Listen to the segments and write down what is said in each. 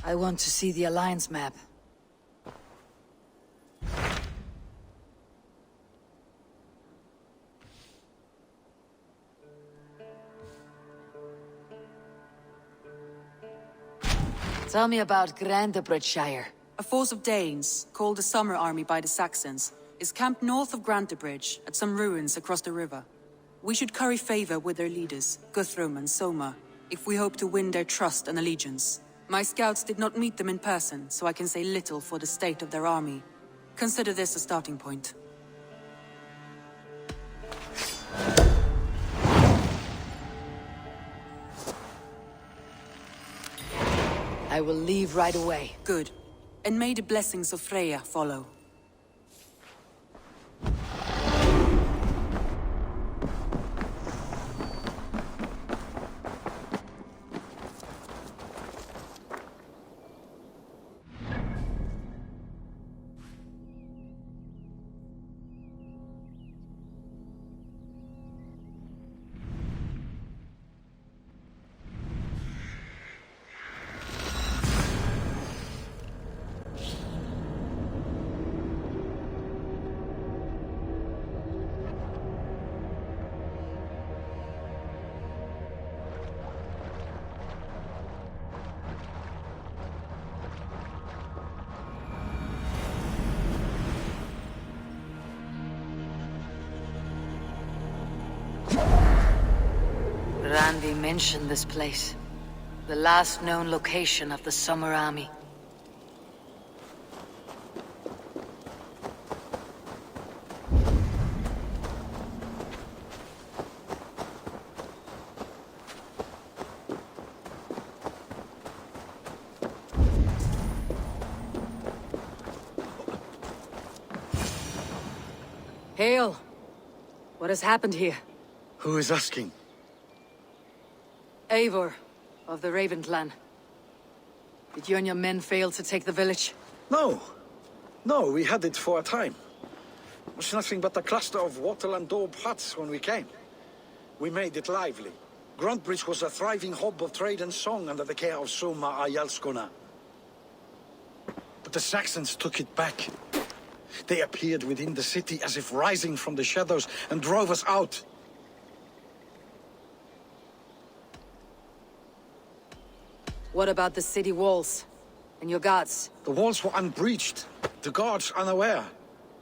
I want to see the Alliance map. Tell me about Grantebridgescire. A force of Danes, called the Summer Army by the Saxons, is camped north of Grantebridge, at some ruins across the river. We should curry favor with their leaders, Guthrum and Soma, if we hope to win their trust and allegiance. My scouts did not meet them in person, so I can say little for the state of their army. Consider this a starting point. I will leave right away. Good. And may the blessings of Freya follow. Randy mentioned this place. The last known location of the Summer Army. Hail! What has happened here? Who is asking? Eivor, of the Raven clan. Did you and your men fail to take the village? No. No, we had it for a time. It was nothing but a cluster of wattle and daub huts when we came. We made it lively. Grantebridge was a thriving hub of trade and song under the care of Soma Ayalskona. But the Saxons took it back. They appeared within the city as if rising from the shadows and drove us out. What about the city walls? And your guards? The walls were unbreached, the guards unaware.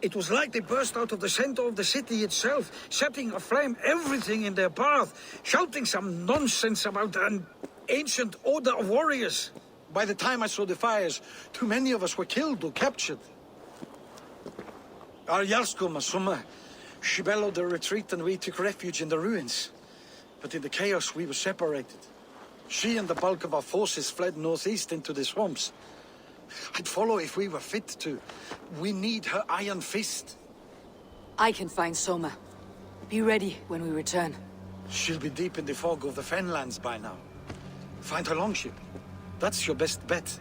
It was like they burst out of the center of the city itself, setting aflame everything in their path, shouting some nonsense about an ancient order of warriors. By the time I saw the fires, too many of us were killed or captured. Our Yarskoma, Soma, she bellowed the retreat and we took refuge in the ruins. But in the chaos we were separated. She and the bulk of our forces fled northeast into the swamps. I'd follow if we were fit to. We need her iron fist. I can find Soma. Be ready when we return. She'll be deep in the fog of the Fenlands by now. Find her longship. That's your best bet.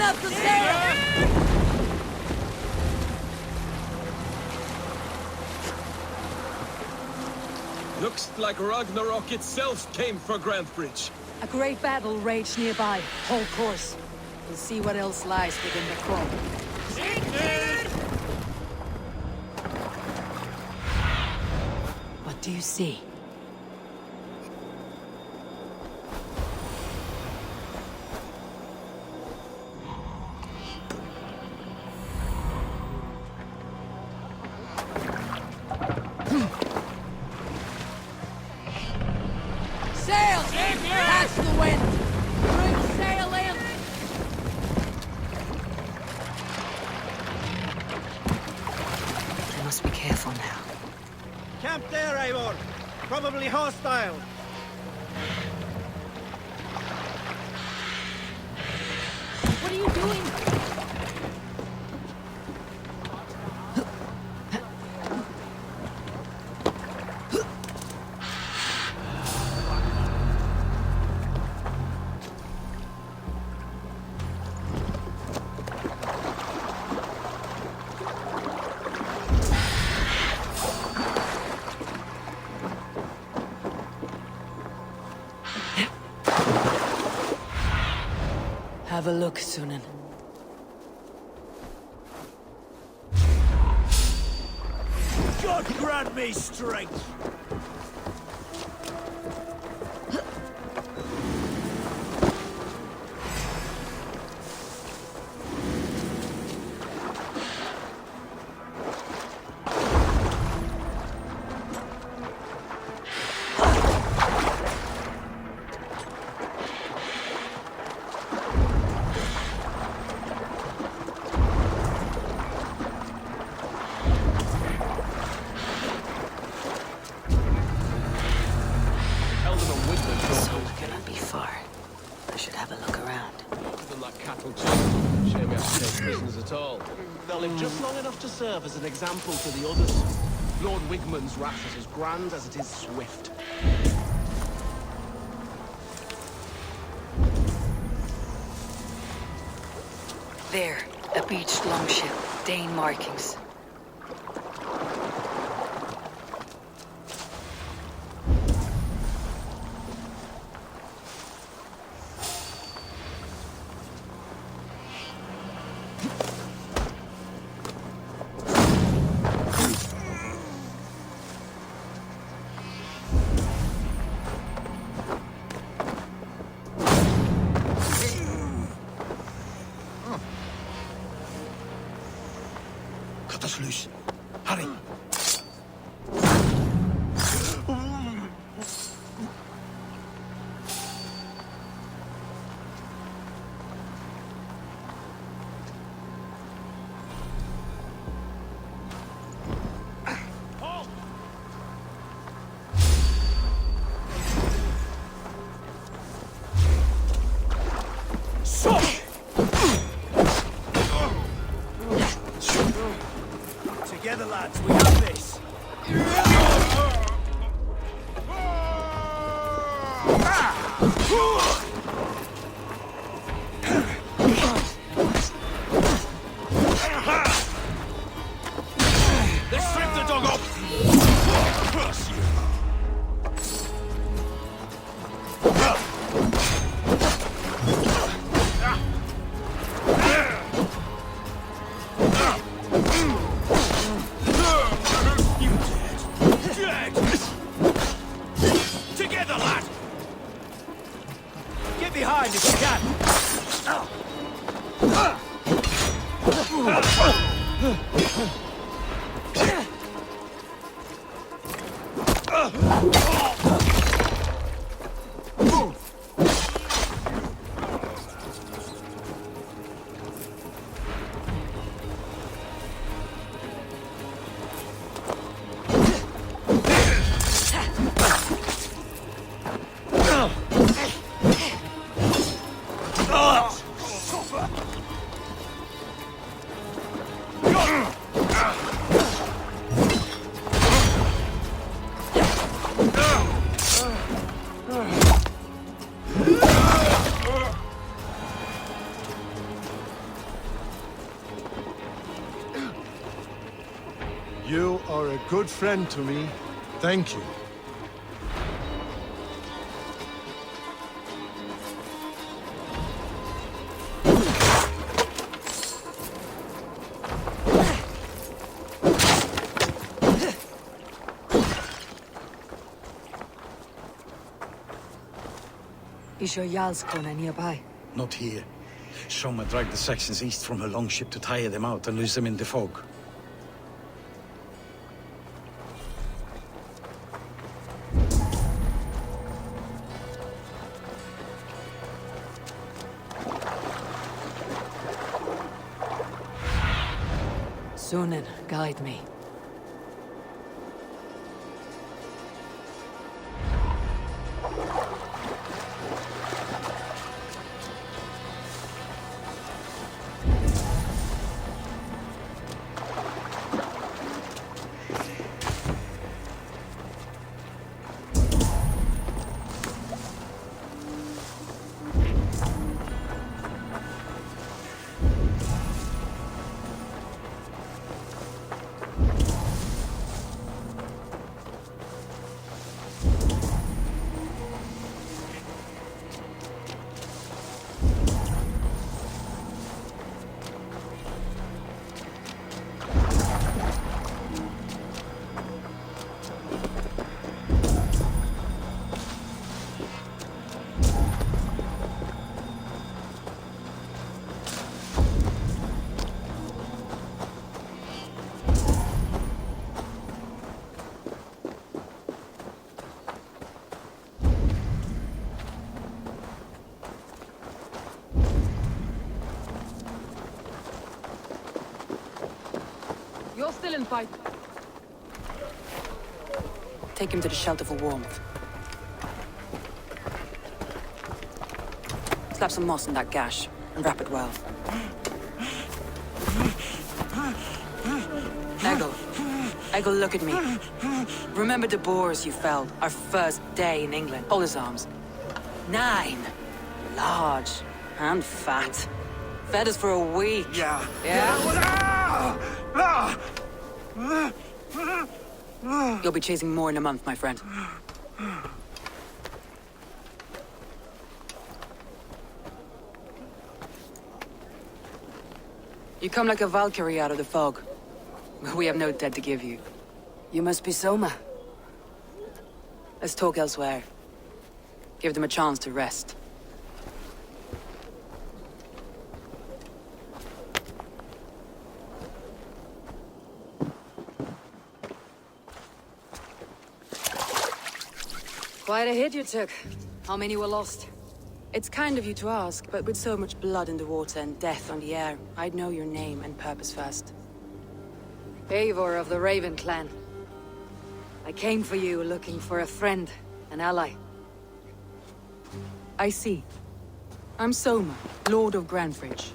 Man up the sail! Looks like Ragnarok itself came for Grantebridge. A great battle raged nearby. Hold course. We'll see what else lies within the throne. What do you see? Sail! Catch the wind! Bring sail in! I must be careful now. Camp there, Eivor. Probably hostile. What are you doing? Have a look, Sunan. God grant me strength! They'll live just long enough to serve as an example to the others. Lord Wigman's wrath is as grand as it is swift. There, a beached longship, Dane markings. Cut us loose. Hurry. Together, lads, we have this. Let's strip the dog off! Together, lad! Get behind if you can. You are a good friend to me. Thank you. Is your Jarlskona nearby? Not here. Soma dragged the Saxons east from her longship to tire them out and lose them in the fog. Sunan, guide me. You're still in fight. Take him to the shelter for warmth. Slap some moss in that gash, and wrap it well. Eggle, look at me. Remember the boars you felled, our first day in England? Hold his arms. 9. Large and fat. Fed us for a week. Yeah. You'll be chasing more in a month, my friend. You come like a Valkyrie out of the fog. We have no dead to give you. You must be Soma. Let's talk elsewhere. Give them a chance to rest. Quite a hit you took. How many were lost? It's kind of you to ask, but with so much blood in the water and death on the air, I'd know your name and purpose first. Eivor of the Raven clan. I came for you looking for a friend, an ally. I see. I'm Soma, Lord of Grantebridge.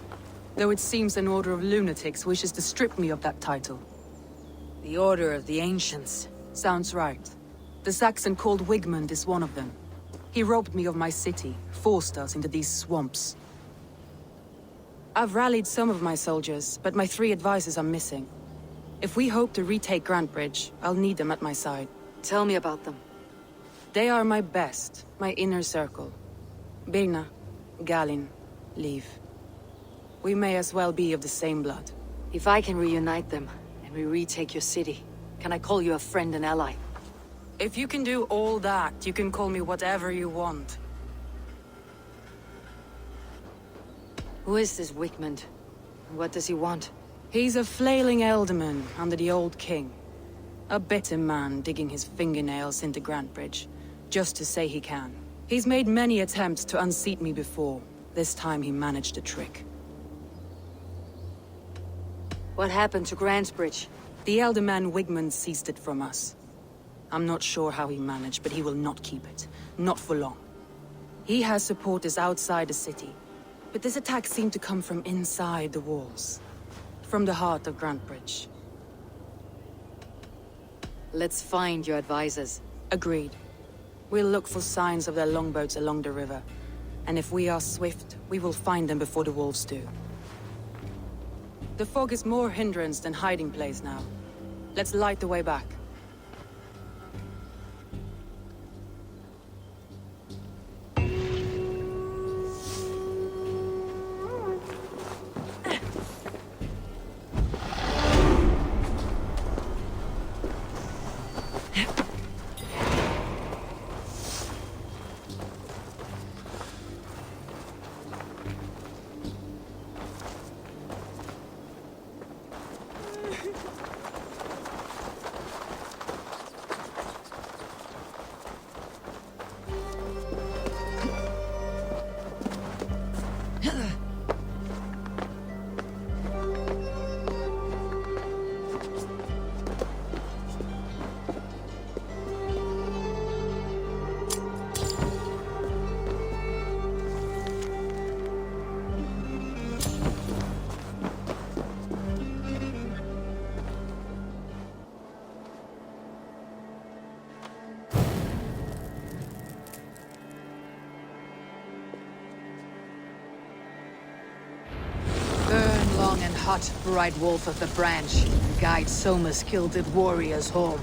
Though it seems an order of lunatics wishes to strip me of that title. The Order of the Ancients. Sounds right. The Saxon called Wigmund is one of them. He robbed me of my city, forced us into these swamps. I've rallied some of my soldiers, but my 3 advisors are missing. If we hope to retake Grantebridge, I'll need them at my side. Tell me about them. They are my best, my inner circle. Birna, Galin, Liv. We may as well be of the same blood. If I can reunite them, and we retake your city, can I call you a friend and ally? If you can do all that, you can call me whatever you want. Who is this Wigmund? And what does he want? He's a flailing elderman under the old king. A bitter man digging his fingernails into Grantebridge, just to say he can. He's made many attempts to unseat me before. This time he managed a trick. What happened to Grantebridge? The elderman Wigmund seized it from us. I'm not sure how he managed, but he will not keep it. Not for long. He has supporters outside the city, but this attack seemed to come from inside the walls. From the heart of Grantebridge. Let's find your advisors. Agreed. We'll look for signs of their longboats along the river. And if we are swift, we will find them before the wolves do. The fog is more hindrance than hiding place now. Let's light the way back. Burn long and hot, bright wolf of the branch, and guide Soma's kilted warriors home.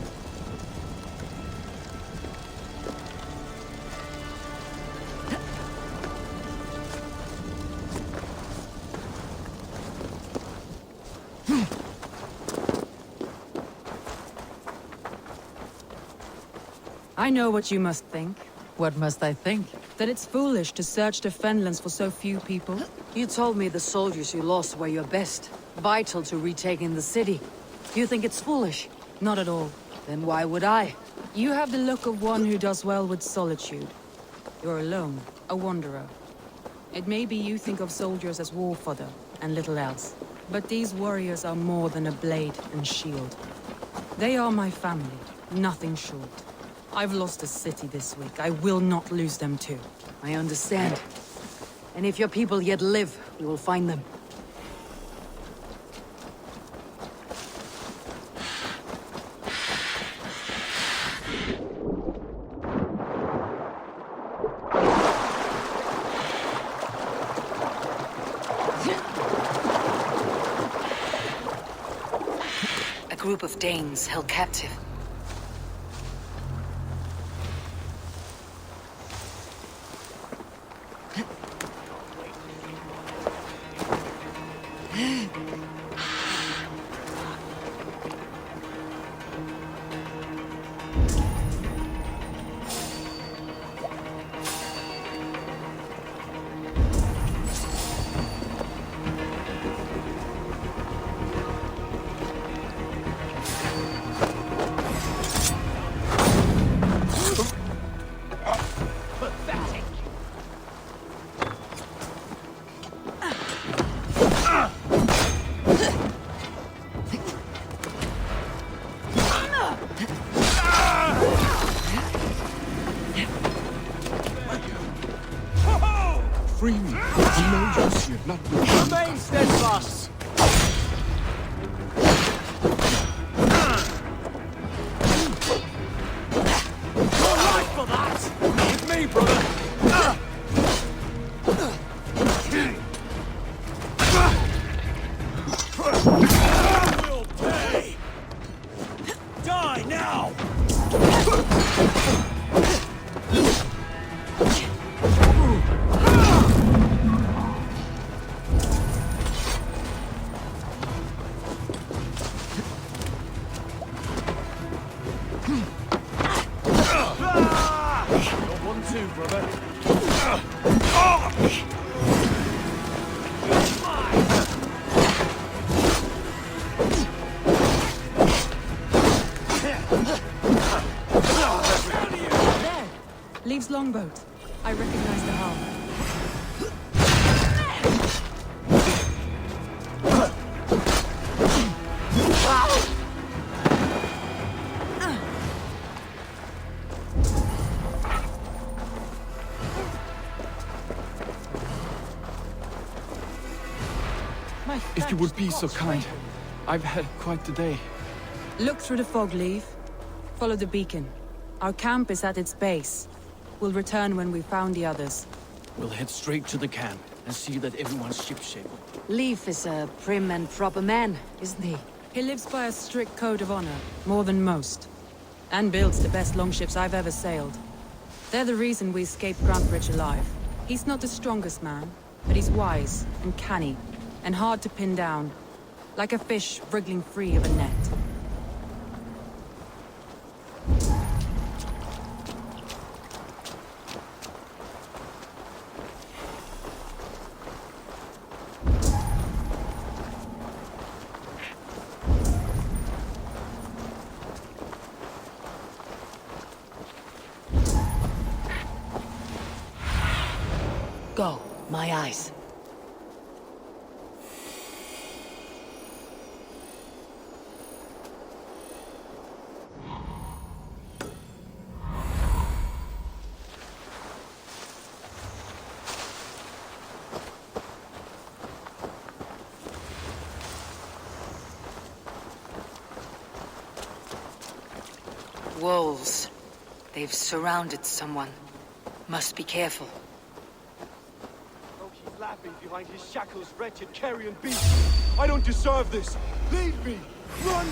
I know what you must think. What must I think? That it's foolish to search the Fenlands for so few people. You told me the soldiers you lost were your best, vital to retaking the city. You think it's foolish? Not at all. Then why would I? You have the look of one who does well with solitude. You're alone, a wanderer. It may be you think of soldiers as war fodder, and little else. But these warriors are more than a blade and shield. They are my family, nothing short. I've lost a city this week. I will not lose them too. I understand. And if your people yet live, we will find them. A group of Danes held captive. Free me. I know you should not be. Remain steadfast! Your life for that! With me, brother! Will pay! Die now! Leaves longboat. I recognize the hull. If you would be so kind. I've had quite the day. Look through the fog, Leave. Follow the beacon. Our camp is at its base. We'll return when we've found the others. We'll head straight to the camp and see that everyone's shipshape. Leif is a prim and proper man, isn't he? He lives by a strict code of honor, more than most. And builds the best longships I've ever sailed. They're the reason we escaped Grantebridge alive. He's not the strongest man, but he's wise and canny, and hard to pin down. Like a fish wriggling free of a net. Go, my eyes. Wolves. They've surrounded someone. Must be careful. Oh, he's laughing behind his shackles, wretched carrion beast. I don't deserve this. Leave me. Run!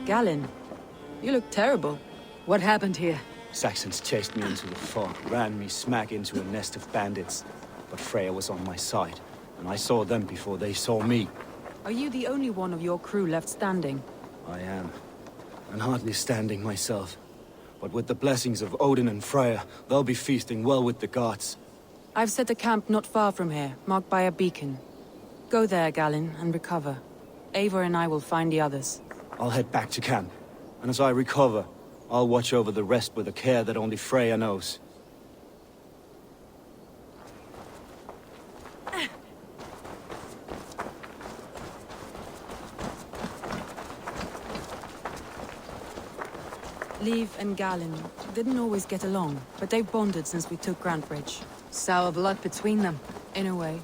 Galen, you look terrible. What happened here? Saxons chased me into the fog, ran me smack into a nest of bandits. But Freya was on my side, and I saw them before they saw me. Are you the only one of your crew left standing? I am, and hardly standing myself. But with the blessings of Odin and Freya, they'll be feasting well with the gods. I've set a camp not far from here, marked by a beacon. Go there, Galen, and recover. Eivor and I will find the others. I'll head back to camp, and as I recover, I'll watch over the rest with a care that only Freya knows. Leif and Galen didn't always get along, but they've bonded since we took Grantebridge. Sour blood between them. In a way.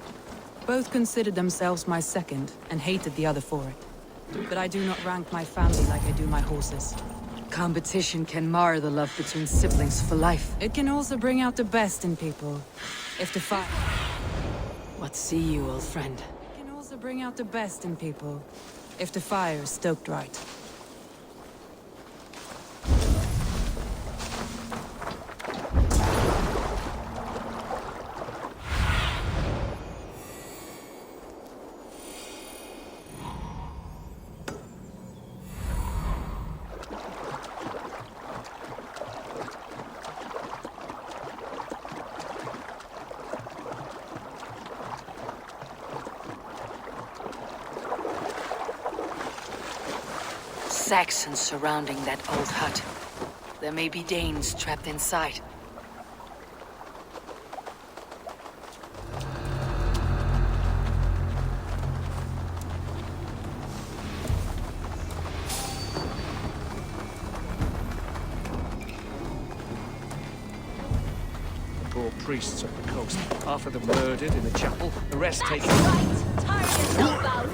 Both considered themselves my second, and hated the other for it. But I do not rank my family like I do my horses. Competition can mar the love between siblings for life. It can also bring out the best in people, if the fire... What see you, old friend? It can also bring out the best in people, if the fire is stoked right. Saxons surrounding that old hut. There may be Danes trapped inside. Poor priests up the coast. Half of them murdered in the chapel, the rest taken... Right! Tire yourself out!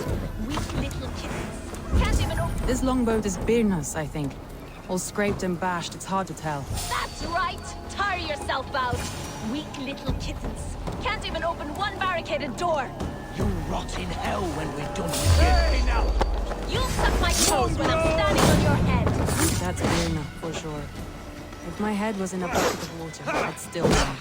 Weak little kittens. Can't even open... This longboat is Birna's, I think. All scraped and bashed, it's hard to tell. That's right! Tire yourself out! Weak little kittens. Can't even open one barricaded door! You rot in hell when we're done with you. Hey, now! You'll suck my toes when I'm standing on your head! That's Birna, for sure. If my head was in a bucket of water, I'd still win.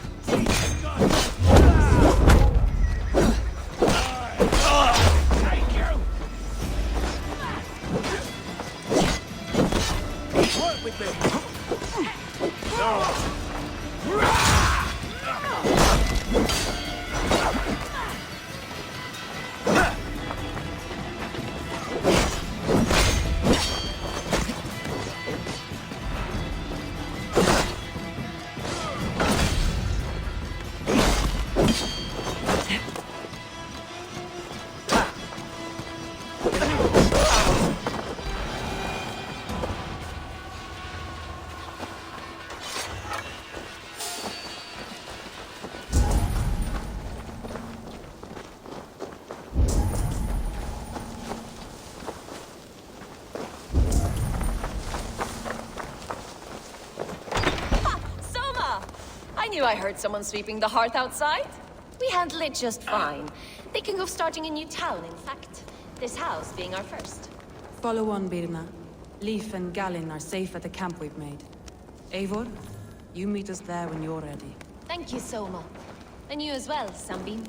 Work with me! I heard someone sweeping the hearth outside. We handle it just fine. Thinking of starting a new town, in fact. This house being our first. Follow on, Birna. Leif and Galin are safe at the camp we've made. Eivor, you meet us there when you're ready. Thank you, Soma. And you as well, Sunbeam.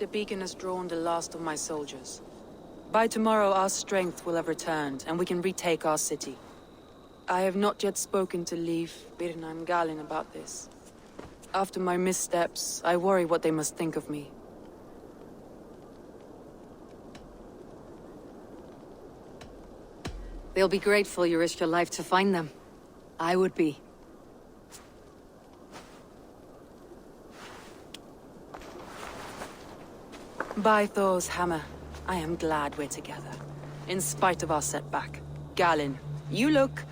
The beacon has drawn the last of my soldiers. By tomorrow, our strength will have returned, and we can retake our city. I have not yet spoken to Leif, Birna, and Galin about this. After my missteps, I worry what they must think of me. They'll be grateful you risked your life to find them. I would be. By Thor's hammer, I am glad we're together. In spite of our setback. Galin, you look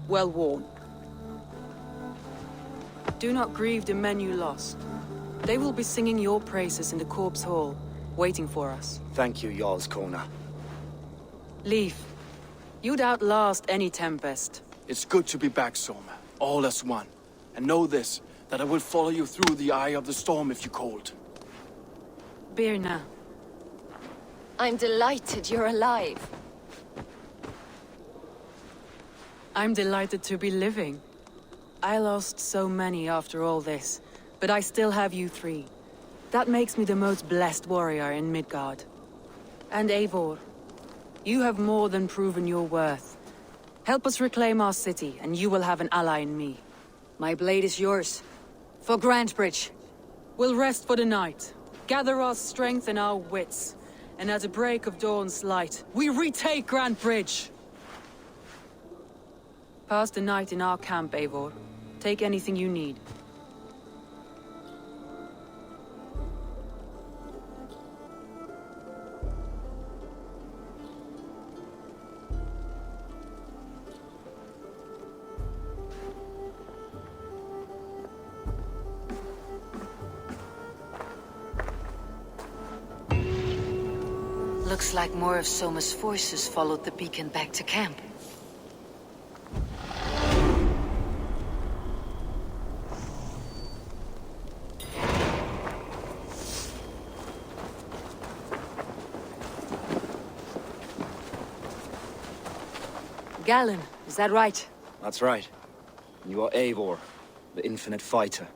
well worn. Do not grieve the men you lost. They will be singing your praises in the Corpse Hall, waiting for us. Thank you, Jarl's Corner. Leif, you'd outlast any tempest. It's good to be back, Soma. All as one. And know this, that I will follow you through the eye of the storm if you called. Birna. I'm delighted you're alive. I'm delighted to be living. I lost so many after all this, but I still have you three. That makes me the most blessed warrior in Midgard. And Eivor, you have more than proven your worth. Help us reclaim our city, and you will have an ally in me. My blade is yours. For Grantebridge. We'll rest for the night. Gather our strength and our wits. And at the break of dawn's light, we retake Grantebridge! Pass the night in our camp, Eivor. Take anything you need. Looks like more of Soma's forces followed the beacon back to camp. Galen, is that right? That's right. You are Eivor, the infinite fighter,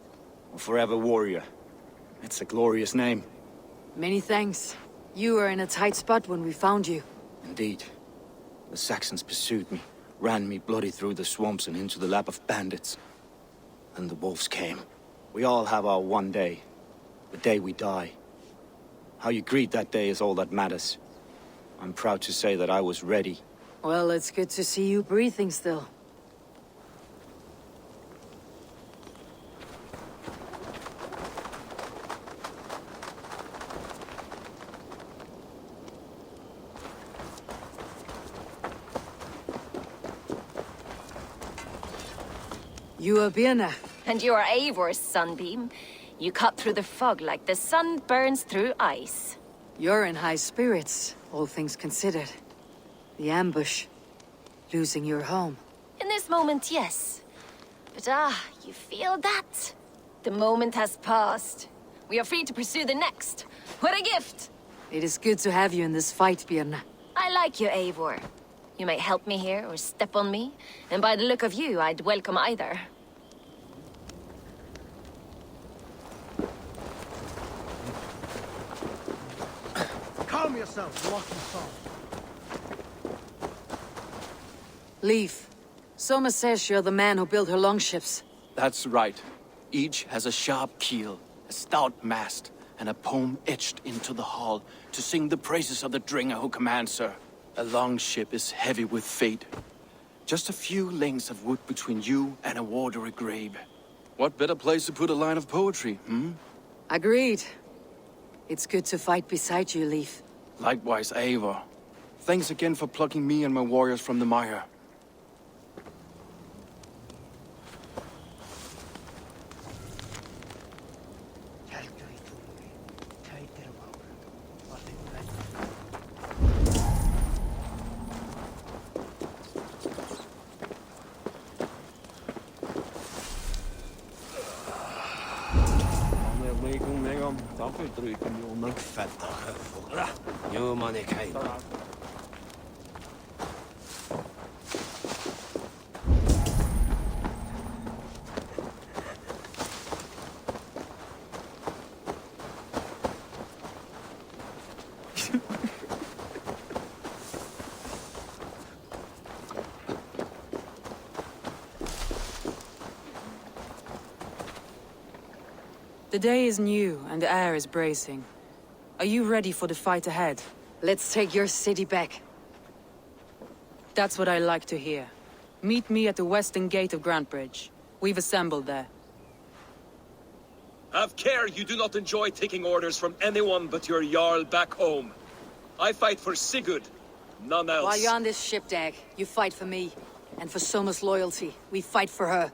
a forever warrior. It's a glorious name. Many thanks. You were in a tight spot when we found you. Indeed. The Saxons pursued me, ran me bloody through the swamps and into the lap of bandits. Then the wolves came. We all have our one day. The day we die. How you greet that day is all that matters. I'm proud to say that I was ready. Well, it's good to see you breathing still. You are Birna. And you are Eivor's sunbeam. You cut through the fog like the sun burns through ice. You're in high spirits, all things considered. The ambush. Losing your home. In this moment, yes. But you feel that? The moment has passed. We are free to pursue the next. What a gift! It is good to have you in this fight, Birna. I like you, Eivor. You may help me here or step on me, and by the look of you, I'd welcome either. Calm yourself, rotten soul. Leaf. Soma says you're the man who built her longships. That's right. Each has a sharp keel, a stout mast, and a poem etched into the hull to sing the praises of the Dringer who commands her. A longship is heavy with fate. Just a few lengths of wood between you and a watery grave. What better place to put a line of poetry, hmm? Agreed. It's good to fight beside you, Leaf. Likewise, Eivor. Thanks again for plucking me and my warriors from the mire. The day is new, and the air is bracing. Are you ready for the fight ahead? Let's take your city back. That's what I like to hear. Meet me at the western gate of Grantebridge. We've assembled there. Have care you do not enjoy taking orders from anyone but your Jarl back home. I fight for Sigurd, none else. While you're on this ship, Dag, you fight for me. And for Soma's loyalty, we fight for her.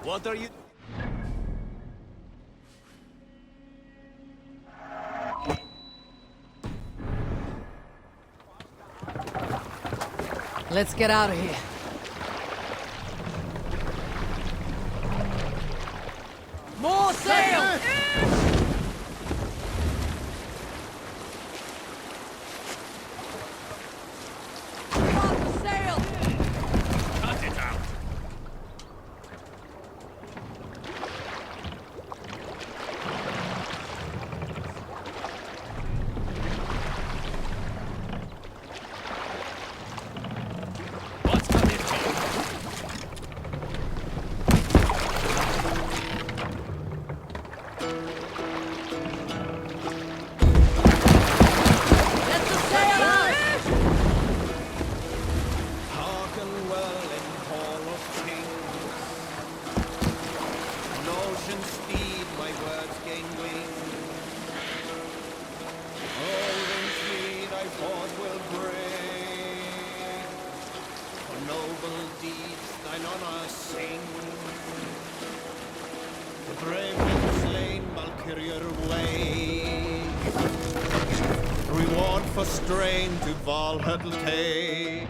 What are you... Let's get out of here. More sail! Cut it out! thine honor sing. The brave men slain Valkyrier wake. Reward for strain to Valhalla take.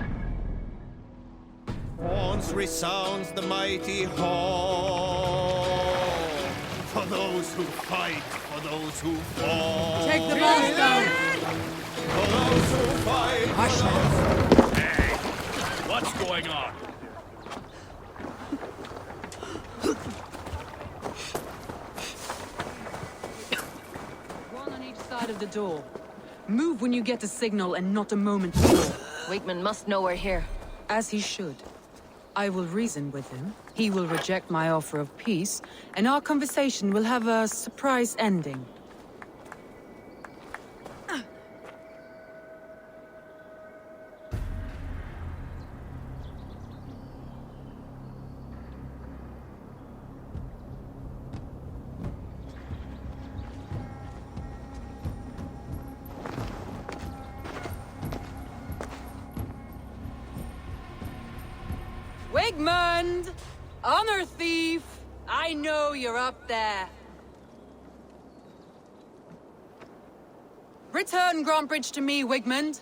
Horns resounds the mighty hall. For those who fight, for those who fall. Take the mask down! For those who fight, Hush for those Hey, what's going on? One on each side of the door. Move when you get a signal and not a moment before. Wigman must know we're here. As he should. I will reason with him. He will reject my offer of peace, and our conversation will have a surprise ending. Wigmund! Honor thief! I know you're up there. Return Grantebridge to me, Wigmund.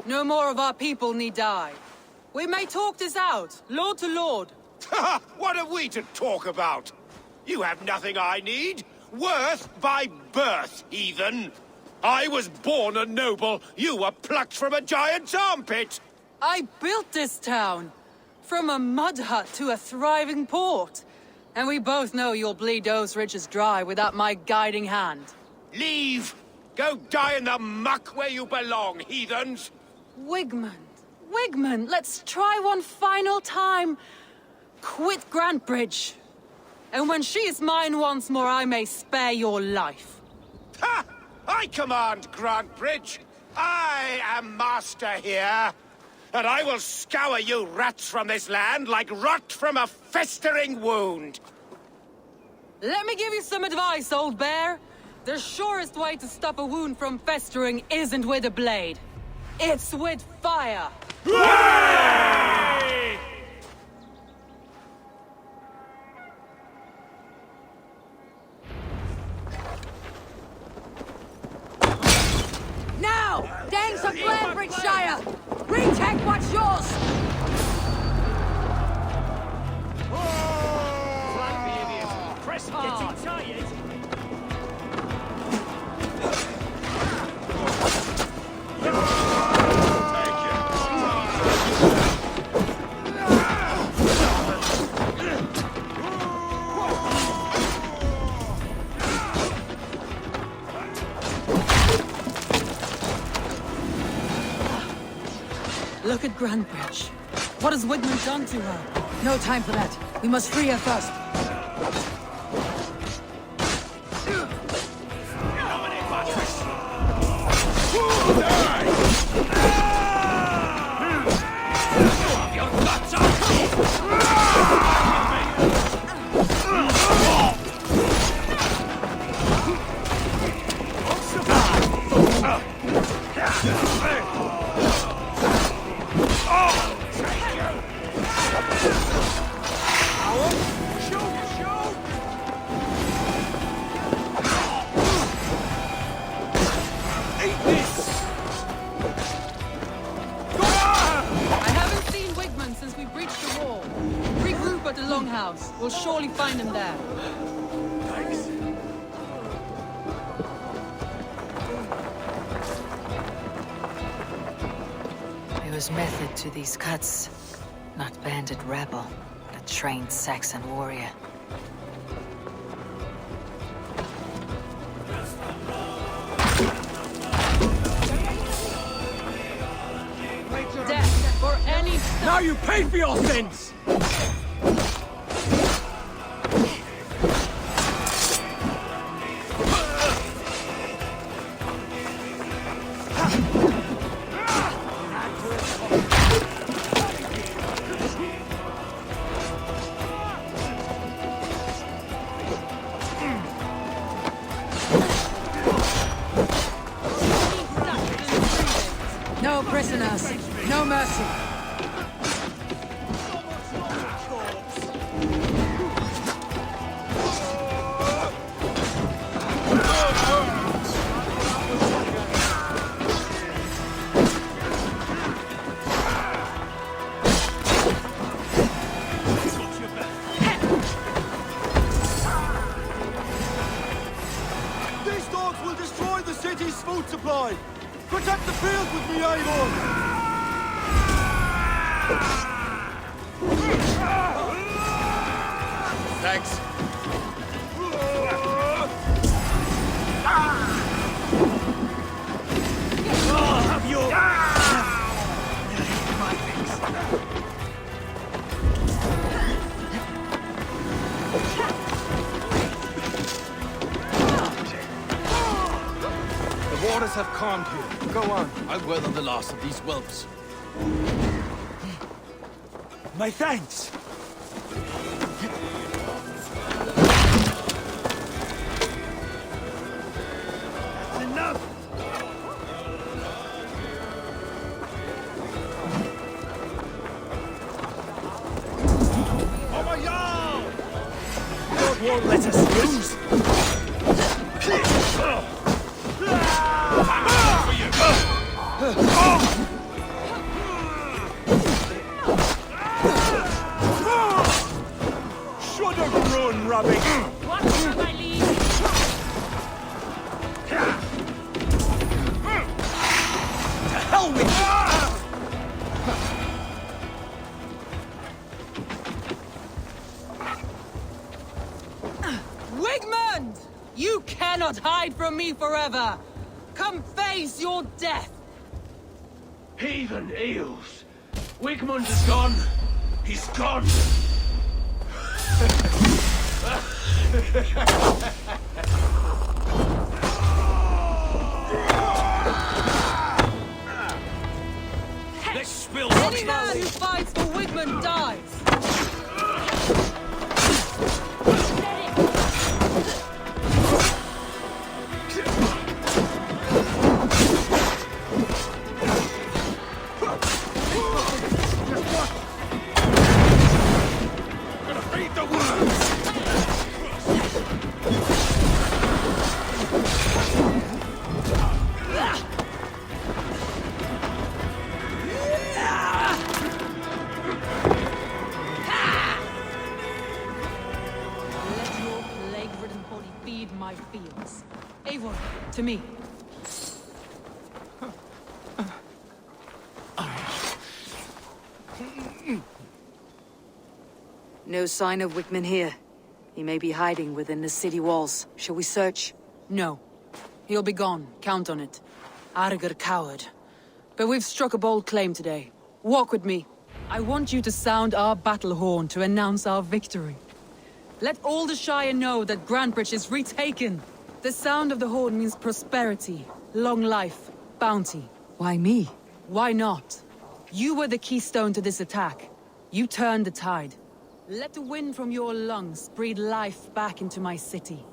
No more of our people need die. We may talk this out, lord to lord. What are we to talk about? You have nothing I need. Worth by birth, heathen. I was born a noble. You were plucked from a giant's armpit. I built this town. From a mud hut to a thriving port. And we both know you'll bleed those riches dry without my guiding hand. Leave. Go die in the muck where you belong, heathens. Wigmund, let's try one final time. Quit Grantebridge. And when she is mine once more, I may spare your life. Ha! I command Grantebridge. I am master here. And I will scour you rats from this land like rot from a festering wound. Let me give you some advice, old bear. The surest way to stop a wound from festering isn't with a blade. It's with fire. Hooray! Now! Danes of Grantebridgescire! Retake what's yours! Press hard! Getting tired? Look at Grantebridge. What has Wigmund done to her? No time for that. We must free her first. We'll surely find him there. Thanks. There was method to these cuts. Not bandit rebel, but a trained Saxon warrior. Death for any... Now you pay for your sins! No prisoners, no mercy. food supply! Protect the field with me, Eivor! Thanks. Have your... The waters have calmed here. Go on. I'll weather the loss of these whelps. My thanks! That's enough! Over y'all! God won't let us lose! Should have run, Robbie! Watch where I lead. To hell with you! Wigmund! You cannot hide from me forever! Come face your death! Heathen eels. Wigmund is gone. He's gone. Let's spill Any man who fights for Wigmund dies! Let your plague-ridden body feed my fields. Eivor, to me. No sign of Wickman here. He may be hiding within the city walls. Shall we search? No. He'll be gone. Count on it. Arger coward. But we've struck a bold claim today. Walk with me. I want you to sound our battle horn to announce our victory. Let all the Shire know that Grantebridge is retaken. The sound of the horn means prosperity, long life, bounty. Why me? Why not? You were the keystone to this attack. You turned the tide. Let the wind from your lungs breathe life back into my city.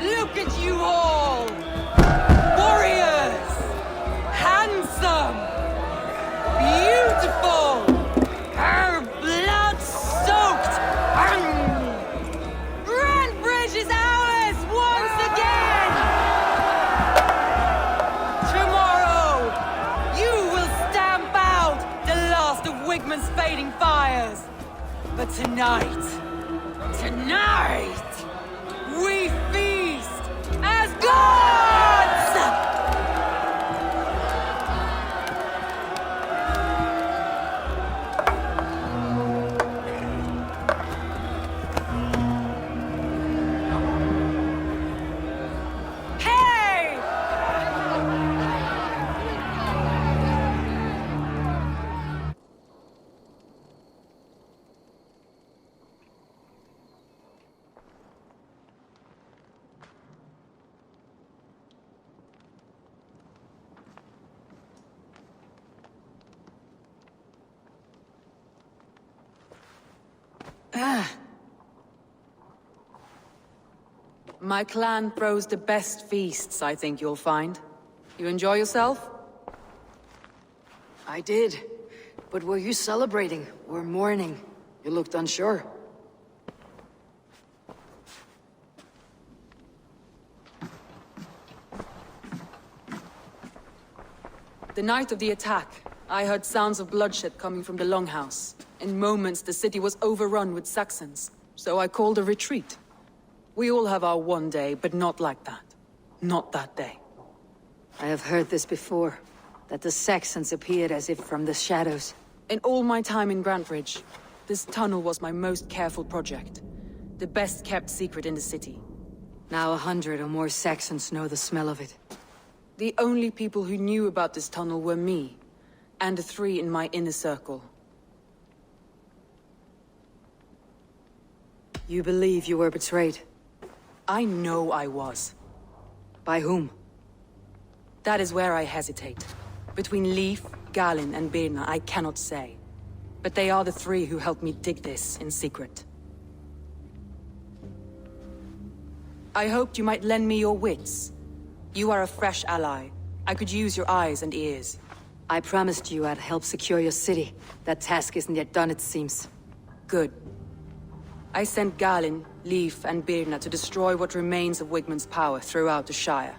Look at you all! Warriors! Handsome! Beautiful! Blood-soaked! Grantebridge is ours once again! Tomorrow, you will stamp out the last of Wigmund's fading fires. But tonight, we feast as gods! Hey! My clan throws the best feasts, I think you'll find. You enjoy yourself? I did. But were you celebrating or mourning? You looked unsure. The night of the attack, I heard sounds of bloodshed coming from the Longhouse. In moments, the city was overrun with Saxons, so I called a retreat. We all have our one day, but not like that. Not that day. I have heard this before, that the Saxons appeared as if from the shadows. In all my time in Grantebridge, this tunnel was my most careful project. The best kept secret in the city. Now 100 or more Saxons know the smell of it. The only people who knew about this tunnel were me, and the 3 in my inner circle. You believe you were betrayed? I know I was. By whom? That is where I hesitate. Between Leif, Galin, and Birna, I cannot say. But they are the 3 who helped me dig this in secret. I hoped you might lend me your wits. You are a fresh ally. I could use your eyes and ears. I promised you I'd help secure your city. That task isn't yet done, it seems. Good. I sent Galin, Leif, and Birna to destroy what remains of Wigmund's power throughout the Shire.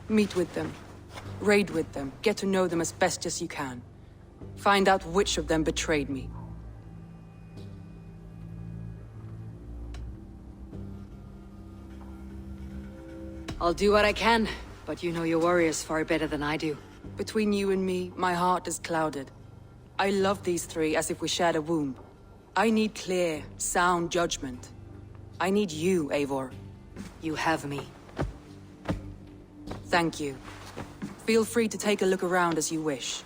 Meet with them. Raid with them. Get to know them as best as you can. Find out which of them betrayed me. I'll do what I can, but you know your warriors far better than I do. Between you and me, my heart is clouded. I love these 3 as if we shared a womb. I need clear, sound judgment. I need you, Eivor. You have me. Thank you. Feel free to take a look around as you wish.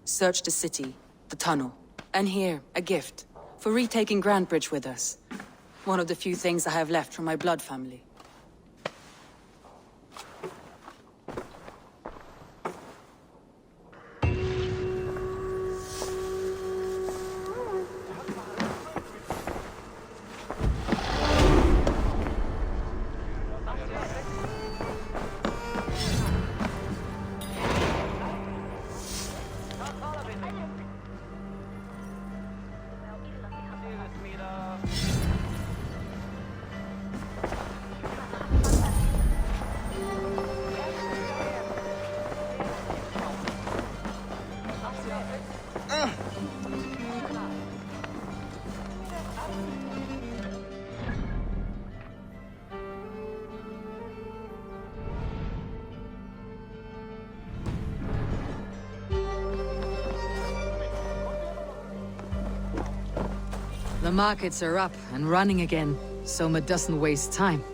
Search the city, the tunnel, and here, a gift, for retaking Grantebridge with us. One of the few things I have left from my blood family. The markets are up and running again. Soma doesn't waste time.